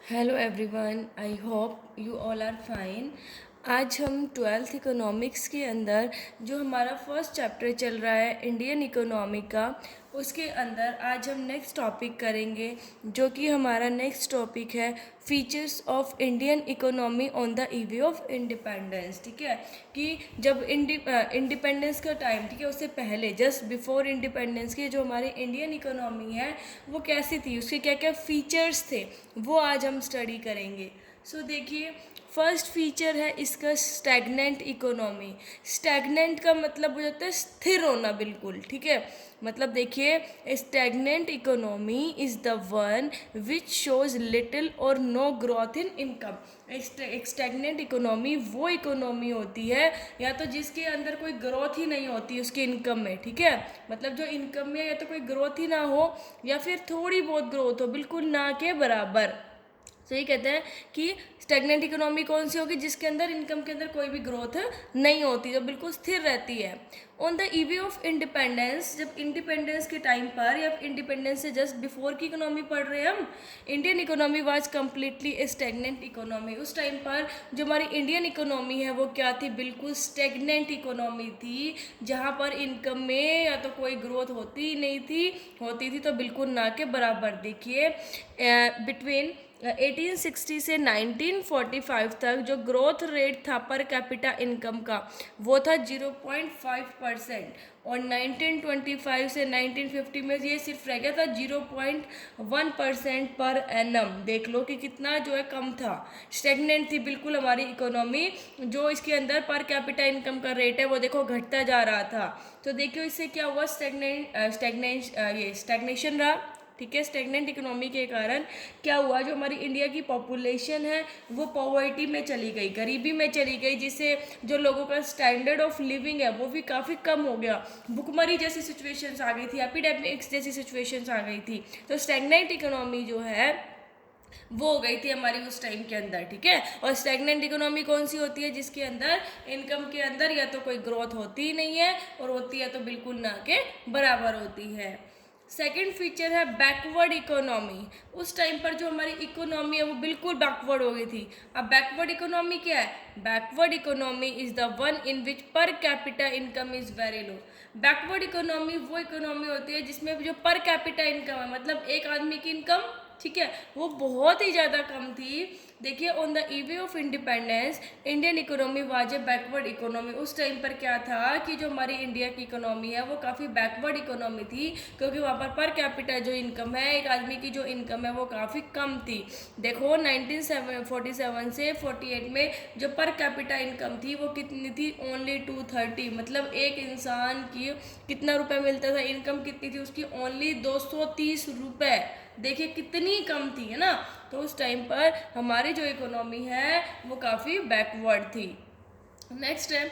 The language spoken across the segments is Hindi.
Hello everyone, I hope you all are fine. आज हम ट्वेल्थ इकोनॉमिक्स के अंदर जो हमारा फर्स्ट चैप्टर चल रहा है इंडियन इकोनॉमी का, उसके अंदर आज हम नेक्स्ट टॉपिक करेंगे, जो कि हमारा नेक्स्ट टॉपिक है features of Indian economy on the e-way of independence. ठीक है, कि जब इंडिपेंडेंस का टाइम, ठीक है, उससे पहले जस्ट बिफोर इंडिपेंडेंस के जो हमारी इंडियन इकोनॉमी है वो कैसी थी, उसके क्या क्या फीचर्स थे, वो आज हम स्टडी करेंगे। सो देखिए, फर्स्ट फीचर है इसका स्टैग्नेंट इकोनॉमी। स्टैग्नेंट का मतलब हो जाता है स्थिर होना, बिल्कुल। ठीक है, मतलब देखिए, stagnant economy is the one which shows little और नो ग्रोथ इन इनकम। एक स्टैग्नेंट इकोनॉमी वो इकोनॉमी होती है या तो जिसके अंदर कोई ग्रोथ ही नहीं होती उसकी इनकम में। ठीक है, मतलब जो इनकम में या तो कोई ग्रोथ ही ना हो या फिर थोड़ी बहुत ग्रोथ हो, बिल्कुल ना के बराबर। तो ये कहते हैं कि स्टेगनेंट इकोनॉमी कौन सी होगी, जिसके अंदर इनकम के अंदर कोई भी ग्रोथ नहीं होती, जो बिल्कुल स्थिर रहती है। On the e-way of independence, जब इंडिपेंडेंस के टाइम पर या इंडिपेंडेंस से जस्ट बिफोर की इकोनॉमी पढ़ रहे हैं हम, Indian economy was completely stagnant economy. उस टाइम पर जो हमारी इंडियन इकोनॉमी है वो क्या थी, बिल्कुल स्टेगनेंट इकोनॉमी थी, जहाँ पर इनकम में या तो कोई ग्रोथ होती नहीं थी, होती थी तो बिल्कुल ना के बराबर। देखिए, बिटवीन 1860 से 1945 तक जो ग्रोथ रेट था पर कैपिटा इनकम का वो था 0.5%, और 1925 से 1950 में ये सिर्फ रह गया था 0.1% पर एनम। देख लो कि कितना जो है कम था, स्टेगनेंट थी बिल्कुल हमारी इकोनॉमी। जो इसके अंदर पर कैपिटा इनकम का रेट है वो देखो घटता जा रहा था। तो देखियो इससे क्या हुआ, स्टेगनेशन रहा। ठीक है, स्टेगनेंट इकोनॉमी के कारण क्या हुआ, जो हमारी इंडिया की पॉपुलेशन है वो पॉवर्टी में चली गई, गरीबी में चली गई, जिससे जो लोगों का स्टैंडर्ड ऑफ लिविंग है वो भी काफ़ी कम हो गया। भुखमरी जैसी सिचुएशंस आ गई थी, एपिडेमिक्स जैसी सिचुएशंस आ गई थी। तो स्टेगनेंट इकोनॉमी जो है वो हो गई थी हमारी उस टाइम के अंदर। ठीक है, और स्टैग्नेंट इकोनॉमी कौन सी होती है, जिसके अंदर इनकम के अंदर या तो कोई ग्रोथ होती ही नहीं है, और होती है तो बिल्कुल ना के बराबर होती है। सेकेंड फीचर है बैकवर्ड इकोनॉमी। उस टाइम पर जो हमारी इकोनॉमी है वो बिल्कुल बैकवर्ड हो गई थी। अब बैकवर्ड इकोनॉमी क्या है, backward economy is the one in which per capita income is very low. Backward economy वो इकोनॉमी होती है जिसमें जो पर कैपिटा इनकम है, मतलब एक आदमी की इनकम, ठीक है, वो बहुत ही ज़्यादा कम थी। देखिए, on the e-way of independence Indian economy was a backward economy. उस टाइम पर क्या था कि जो हमारी इंडिया की इकोनॉमी है वो काफ़ी बैकवर्ड इकोनॉमी थी, क्योंकि वहाँ पर कैपिटा जो इनकम है, एक आदमी की जो इनकम है वो काफ़ी कम थी। देखो 1947 से 48 में जो पर कैपिटा इनकम थी वो कितनी थी, ओनली 230। मतलब एक इंसान की कितना रुपये मिलता था, इनकम कितनी थी उसकी, ओनली 230 रुपये। देखिए कितनी कम थी, है ना। तो उस टाइम पर हमारी जो इकोनॉमी है वो काफ़ी बैकवर्ड थी। नेक्स्ट है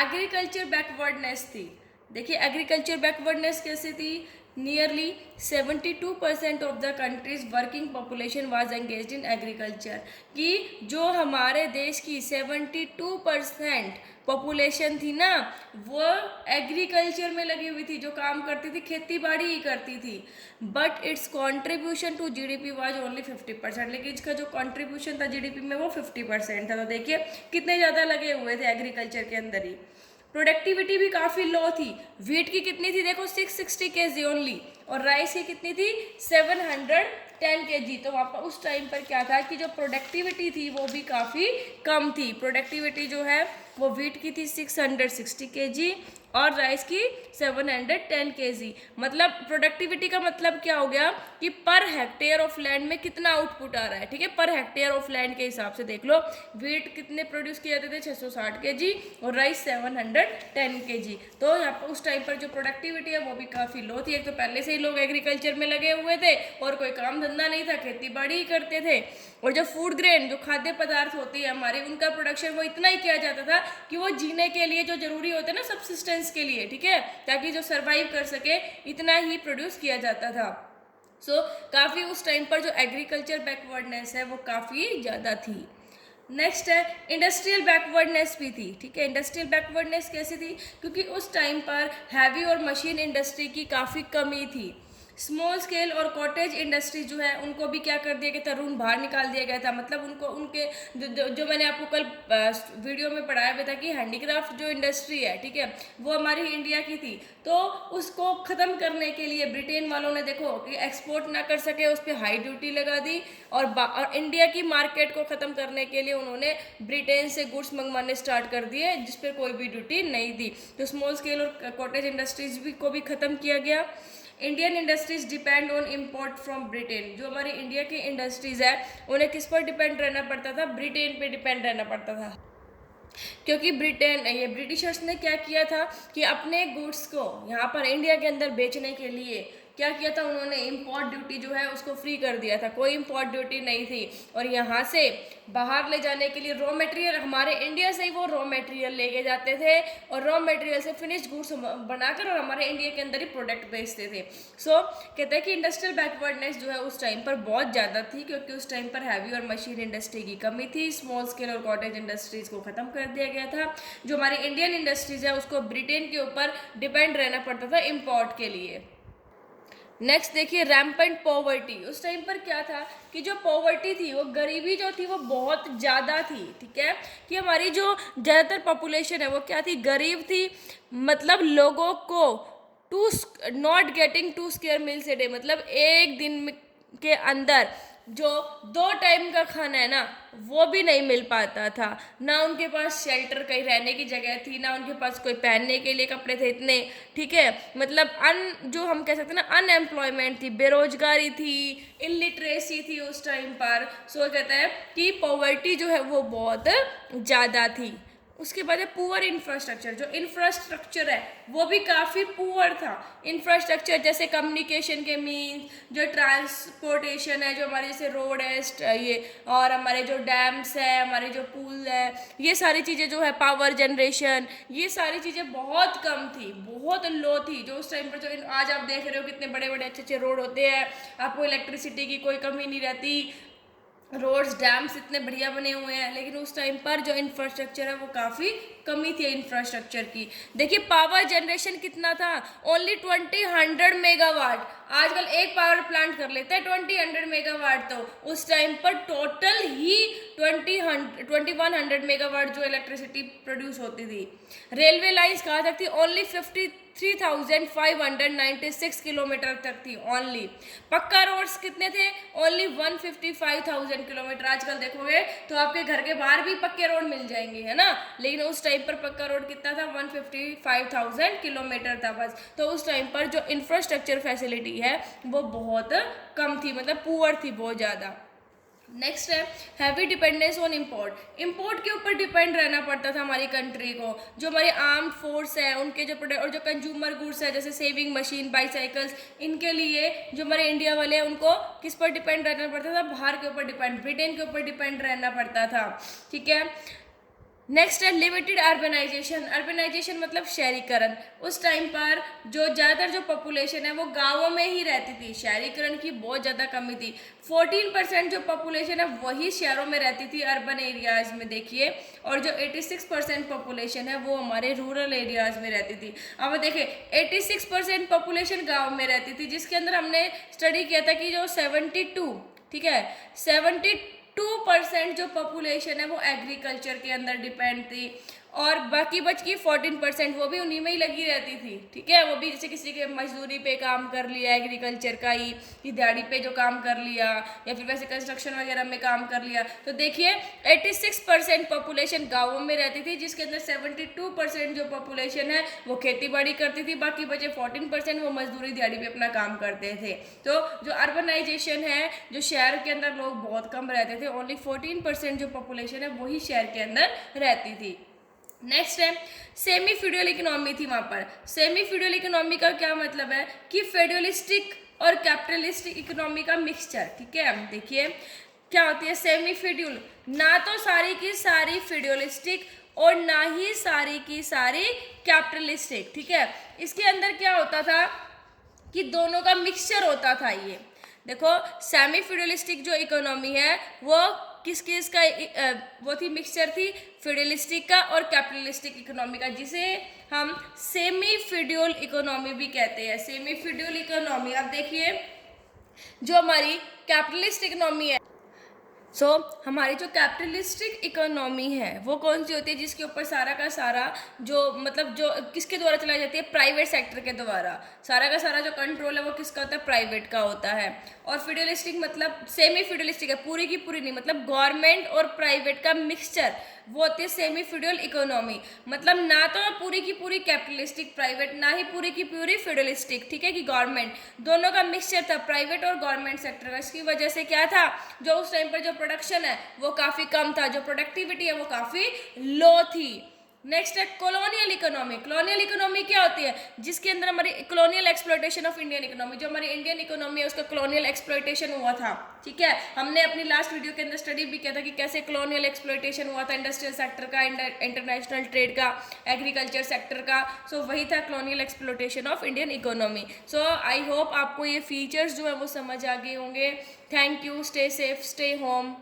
एग्रीकल्चर बैकवर्डनेस थी। देखिए एग्रीकल्चर बैकवर्डनेस कैसे थी, nearly 72% of the countries working population was engaged in agriculture. कि जो हमारे देश की 72% पॉपुलेशन थी ना, वो एग्रीकल्चर में लगी हुई थी, जो काम करती थी खेती बाड़ी ही करती थी। But its contribution to GDP was only 50%, लेकिन इसका जो कॉन्ट्रीब्यूशन था जीडीपी में वो 50% था। तो देखिए कितने ज़्यादा लगे हुए थे एग्रीकल्चर के अंदर ही। प्रोडक्टिविटी भी काफ़ी लो थी। वीट की कितनी थी, देखो 660 kg ओनली, और राइस की कितनी थी, 710 kg। तो वहाँ पर उस टाइम पर क्या था कि जो प्रोडक्टिविटी थी वो भी काफ़ी कम थी। प्रोडक्टिविटी जो है वो वीट की थी 660 kg और राइस की 710 kg। मतलब प्रोडक्टिविटी का मतलब क्या हो गया कि पर हेक्टेयर ऑफ लैंड में कितना आउटपुट आ रहा है। ठीक है, पर हेक्टेयर ऑफ लैंड के हिसाब से देख लो, वीट कितने प्रोड्यूस किए जाते थे, 660 kg, और राइस 710 kg। तो यहाँ पर उस टाइम पर जो प्रोडक्टिविटी है वो भी काफ़ी लो थी। एक तो पहले से ही लोग एग्रीकल्चर में लगे हुए थे और कोई काम धंधा नहीं था, खेती बाड़ी ही करते थे। और जो फूड ग्रेन, जो खाद्य पदार्थ होती है हमारे, उनका प्रोडक्शन वो इतना ही किया जाता था कि वो जीने के लिए जो जरूरी होता है ना, सब्सिस्टेंस के लिए, ठीक है, ताकि जो सर्वाइव कर सके, इतना ही प्रोड्यूस किया जाता था। सो काफ़ी उस टाइम पर जो एग्रीकल्चर बैकवर्डनेस है वो काफ़ी ज़्यादा थी। नेक्स्ट है इंडस्ट्रियल बैकवर्डनेस भी थी। ठीक है, इंडस्ट्रियल बैकवर्डनेस कैसे थी, क्योंकि उस टाइम पर हैवी और मशीन इंडस्ट्री की काफ़ी कमी थी। स्मॉल स्केल और कॉटेज इंडस्ट्री जो है उनको भी क्या कर दिया गया था, रूम बाहर निकाल दिया गया था। मतलब उनको उनके जो मैंने आपको कल वीडियो में पढ़ाया हुआ था कि हैंडीक्राफ्ट जो इंडस्ट्री है, ठीक है, वो हमारी इंडिया की थी, तो उसको ख़त्म करने के लिए ब्रिटेन वालों ने देखो कि एक्सपोर्ट ना कर सके उस पर हाई ड्यूटी लगा दी, और इंडिया की मार्केट को ख़त्म करने के लिए उन्होंने ब्रिटेन से गुड्स मंगवाने स्टार्ट कर दिए जिस पर कोई भी ड्यूटी नहीं दी। तो स्मॉल स्केल और कॉटेज इंडस्ट्रीज भी को भी ख़त्म किया गया। Indian industries depend on import from Britain. जो हमारी इंडिया की इंडस्ट्रीज है उन्हें किस पर डिपेंड रहना पड़ता था, ब्रिटेन पे डिपेंड रहना पड़ता था, क्योंकि ब्रिटिशर्स ने क्या किया था कि अपने गुड्स को यहाँ पर इंडिया के अंदर बेचने के लिए क्या किया था, उन्होंने इम्पोर्ट ड्यूटी जो है उसको फ्री कर दिया था, कोई इम्पोर्ट ड्यूटी नहीं थी। और यहाँ से बाहर ले जाने के लिए रॉ मटेरियल हमारे इंडिया से ही वो रॉ मटेरियल लेके जाते थे और रॉ मटेरियल से फिनिश्ड गुड्स बनाकर और हमारे इंडिया के अंदर ही प्रोडक्ट बेचते थे। सो कहते हैं कि इंडस्ट्रियल बैकवर्डनेस जो है उस टाइम पर बहुत ज़्यादा थी, क्योंकि उस टाइम पर हैवी और मशीन इंडस्ट्री की कमी थी। स्मॉल स्केल और कॉटेज इंडस्ट्रीज को ख़त्म कर दिया गया था। जो हमारी इंडियन इंडस्ट्रीज है उसको ब्रिटेन के ऊपर डिपेंड रहना पड़ता था इम्पोर्ट के लिए। नेक्स्ट देखिए रैम्पेंट पॉवर्टी। उस टाइम पर क्या था कि जो पॉवर्टी थी, वो गरीबी जो थी वो बहुत ज़्यादा थी, ठीक है, कि हमारी जो ज़्यादातर पॉपुलेशन है वो क्या थी, गरीब थी। मतलब लोगों को to not getting 2 square meals a day, मतलब एक दिन के अंदर जो 2 टाइम का खाना है ना वो भी नहीं मिल पाता था। ना उनके पास शेल्टर, कहीं रहने की जगह थी, ना उनके पास कोई पहनने के लिए कपड़े थे इतने, ठीक है। मतलब जो हम कह सकते हैं ना अनएम्प्लॉयमेंट थी, बेरोजगारी थी, इलिटरेसी थी उस टाइम पर। सो कहता है कि पॉवर्टी जो है वो बहुत ज़्यादा थी। उसके बाद है पुअर इंफ्रास्ट्रक्चर। जो इंफ्रास्ट्रक्चर है वो भी काफ़ी पुअर था। इंफ्रास्ट्रक्चर जैसे कम्युनिकेशन के मीन्स, जो ट्रांसपोर्टेशन है, जो हमारे जैसे रोड है ये, और हमारे जो डैम्स है, हमारे जो पुल है, ये सारी चीज़ें जो है, पावर जनरेशन, ये सारी चीज़ें बहुत कम थी, बहुत लो थी। जो उस टाइम पर जो आज आप देख रहे हो कितने बड़े बड़े अच्छे अच्छे रोड होते हैं, आपको इलेक्ट्रिसिटी की कोई कमी नहीं रहती, रोड्स डैम्स इतने बढ़िया बने हुए हैं, लेकिन उस टाइम पर जो इंफ्रास्ट्रक्चर है वो काफ़ी कमी थी इंफ्रास्ट्रक्चर की। देखिए पावर जनरेशन कितना था, ओनली 20 मेगावाट। आजकल एक पावर प्लांट कर लेते हैं 20 मेगावाट, तो उस टाइम पर टोटल ही 2100 मेगावाट जो इलेक्ट्रिसिटी प्रोड्यूस होती थी। रेलवे लाइंस कहाँ तक थी, ओनली 53,596 किलोमीटर तक थी ओनली। पक्का रोड्स कितने थे, ओनली 155,000 किलोमीटर। आजकल देखोगे तो आपके घर के बाहर भी पक्के रोड मिल जाएंगे, है ना, लेकिन उस टाइम पर पक्का रोड कितना था, 155,000 किलोमीटर था बस। तो उस टाइम पर जो इंफ्रास्ट्रक्चर फैसिलिटी है वो बहुत कम थी, मतलब पुअर थी बहुत ज़्यादा। नेक्स्ट है heavy dependence on import. Import के ऊपर डिपेंड रहना पड़ता था हमारी कंट्री को। जो हमारी आर्म्ड फोर्स है उनके जो प्रोडक्ट और जो कंज्यूमर गुड्स है जैसे सेविंग मशीन, बाईसाइकिल्स, इनके लिए जो हमारे इंडिया वाले हैं उनको किस पर डिपेंड रहना पड़ता था, बाहर के ऊपर डिपेंड, ब्रिटेन के ऊपर डिपेंड रहना पड़ता था, ठीक है। नेक्स्ट है लिमिटेड अर्बनाइजेशन। अर्बनाइजेशन मतलब शहरीकरण। उस टाइम पर जो ज़्यादातर जो पॉपुलेशन है वो गांवों में ही रहती थी, शहरीकरण की बहुत ज़्यादा कमी थी। 14% जो पॉपुलेशन है वही शहरों में रहती थी, अर्बन एरियाज़ में देखिए, और जो 86% पॉपुलेशन है वो हमारे रूरल एरियाज़ में रहती थी। अब देखिए 86% पॉपुलेशन गाँव में रहती थी, जिसके अंदर हमने स्टडी किया था कि जो 72, ठीक है, 72% जो पॉपुलेशन है वो एग्रीकल्चर के अंदर डिपेंड थी, और बाकी बच की 14% वो भी उन्हीं में ही लगी रहती थी, ठीक है। वो भी जैसे किसी के मजदूरी पे काम कर लिया, एग्रीकल्चर का ही दिहाड़ी पे जो काम कर लिया, या फिर वैसे कंस्ट्रक्शन वगैरह में काम कर लिया। तो देखिए 86% पॉपुलेशन गाँवों में रहती थी, जिसके अंदर 72% जो पॉपुलेशन है वो खेती बाड़ी करती थी, बाकी बचे 14% वो मजदूरी दिहाड़ी पे अपना काम करते थे। तो जो अर्बनाइजेशन है, जो शहर के अंदर लोग बहुत कम रहते थे, ओनली 14% जो पॉपुलेशन है वही शहर के अंदर रहती थी। नेक्स्ट है सेमी फ्यूडल इकोनॉमी थी वहाँ पर। सेमी फ्यूडल इकोनॉमी का क्या मतलब है कि फेडरलिस्टिक और कैपिटलिस्टिक इकोनॉमी का मिक्सचर, ठीक है। देखिए क्या होती है सेमी फ्यूडल, ना तो सारी की सारी फेडरलिस्टिक और ना ही सारी की सारी कैपिटलिस्टिक, ठीक है। इसके अंदर क्या होता था कि दोनों का मिक्सचर होता था ये। देखो सेमी फ्यूडलिस्टिक जो इकोनॉमी है वो किस किस का वो थी, मिक्सचर थी फ्यूडलिस्टिक का और कैपिटलिस्टिक इकोनॉमी का, जिसे हम सेमी फ्यूडल इकोनॉमी भी कहते हैं। सेमी फ्यूडल इकोनॉमी, अब देखिए जो हमारी कैपिटलिस्ट इकोनॉमी है, हमारी जो कैपिटलिस्टिक इकोनॉमी है वो कौन सी होती है, जिसके ऊपर सारा का सारा जो मतलब जो किसके द्वारा चलाई जाती है, प्राइवेट सेक्टर के द्वारा। सारा का सारा जो कंट्रोल है वो किसका होता है, प्राइवेट का होता है। और फ्यूडलिस्टिक मतलब सेमी फ्यूडलिस्टिक है, पूरी की पूरी नहीं, मतलब गवर्नमेंट और प्राइवेट का मिक्सचर, वो होती है सेमी फ्यूडल इकोनॉमी। मतलब ना तो पूरी की पूरी कैपिटलिस्टिक प्राइवेट, ना ही पूरी की पूरी फ्यूडलिस्टिक, ठीक है, कि गवर्नमेंट, दोनों का मिक्सचर था, प्राइवेट और गवर्नमेंट सेक्टर का। इसकी वजह से क्या था, जो उस टाइम पर जो प्रोडक्शन है वो काफ़ी कम था, जो प्रोडक्टिविटी है वो काफ़ी लो थी। नेक्स्ट है कॉलोनियल इकोनॉमी। कॉलोनियल इकोनॉमी क्या होती है, जिसके अंदर हमारी colonial exploitation of Indian economy, जो हमारी इंडियन इकोनॉमी है उसका कॉलोनियल एक्सप्लॉयटेशन हुआ था, ठीक है। हमने अपनी लास्ट वीडियो के अंदर स्टडी भी किया था कि कैसे कॉलोनियल एक्सप्लॉयटेशन हुआ था, इंडस्ट्रियल सेक्टर का, इंटरनेशनल ट्रेड का, एग्रीकल्चर सेक्टर का। वही था colonial exploitation of Indian economy. I hope आपको ये फीचर्स जो है वो समझ आ गए होंगे। Thank you, stay safe, stay home.